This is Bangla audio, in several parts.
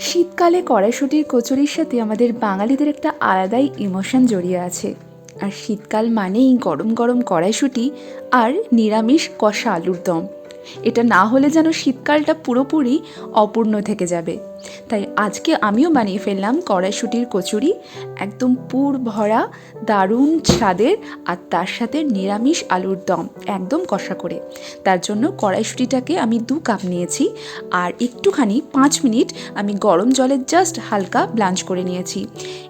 শীতকালে কড়াইশুঁটির কচুরির সাথে আমাদের বাঙালিদের একটা আলাদাই ইমোশন জড়িয়ে আছে। আর শীতকাল মানেই গরম গরম কড়াইশুঁটি আর নিরামিষ কষা আলুর দম। এটা না হলে যেন শীতকালটা পুরোপুরি অপূর্ণ থেকে যাবে। তাই আজকে আমিও বানিয়ে ফেললাম কড়াইশুঁটির কচুরি, একদম পুর ভরা, দারুণ স্বাদের, আর তার সাথে নিরামিষ আলুর দম একদম কষা করে। তার জন্য কড়াইশুঁটিটাকে আমি 2 কাপ নিয়েছি, আর একটুখানি 5 মিনিট আমি গরম জলে জাস্ট হালকা ব্লাঞ্চ করে নিয়েছি।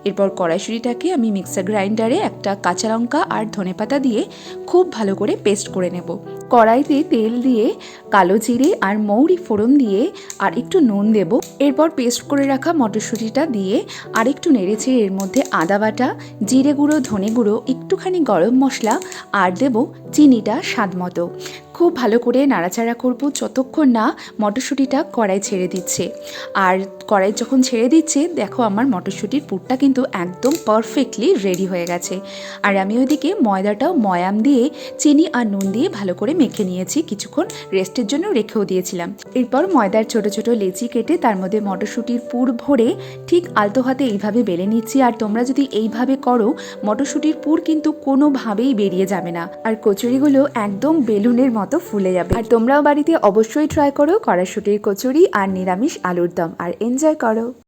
এরপর কড়াইশুঁটিটাকে আমি মিক্সার গ্রাইন্ডারে একটা কাঁচা লঙ্কা আর ধনেপাতা দিয়ে খুব ভালো করে পেস্ট করে নেব। কড়াইতে তেল দিয়ে কালো জিরে আর মৌরি ফোড়ন দিয়ে আর একটু নুন দেব। এরপর পেস্ট করে রাখা মটরশুঁটিটা দিয়ে আর একটু নেড়েচেড়ে এর মধ্যে আদা বাটা, জিরে গুঁড়ো, ধনে গুঁড়ো, একটুখানি গরম মশলা আর দেব চিনিটা স্বাদ মতো। খুব ভালো করে নাড়াচাড়া করব যতক্ষণ না মটরশুঁটিটা কড়াই ছেড়ে দিচ্ছে। আর কড়াই যখন ছেড়ে দিচ্ছে, দেখো আমার মটরশুঁটির পুরটা কিন্তু একদম পারফেক্টলি রেডি হয়ে গেছে। আর আমি ওইদিকে ময়দাটাও ময়াম দিয়ে চিনি আর নুন দিয়ে ভালো করে মেখে নিয়েছি, কিছুক্ষণ রেস্টের জন্য রেখেও দিয়েছিলাম। এরপর ময়দার ছোট ছোট লেচি কেটে তার মধ্যে মটরশুঁটির পুর ভরে ঠিক আলতো হাতে এইভাবে বেলে নিচ্ছি। আর তোমরা যদি এইভাবে করো, মটরশুঁটির পুর কিন্তু কোনোভাবেই বেরিয়ে যাবে না, আর কচুরিগুলো একদম বেলুনের মতো ফুলে যাবে। আর তোমরাও বাড়িতে অবশ্যই ট্রাই করো কড়াইশুঁটির কচুরি আর নিরামিষ আলুর দম, আর এনজয় করো।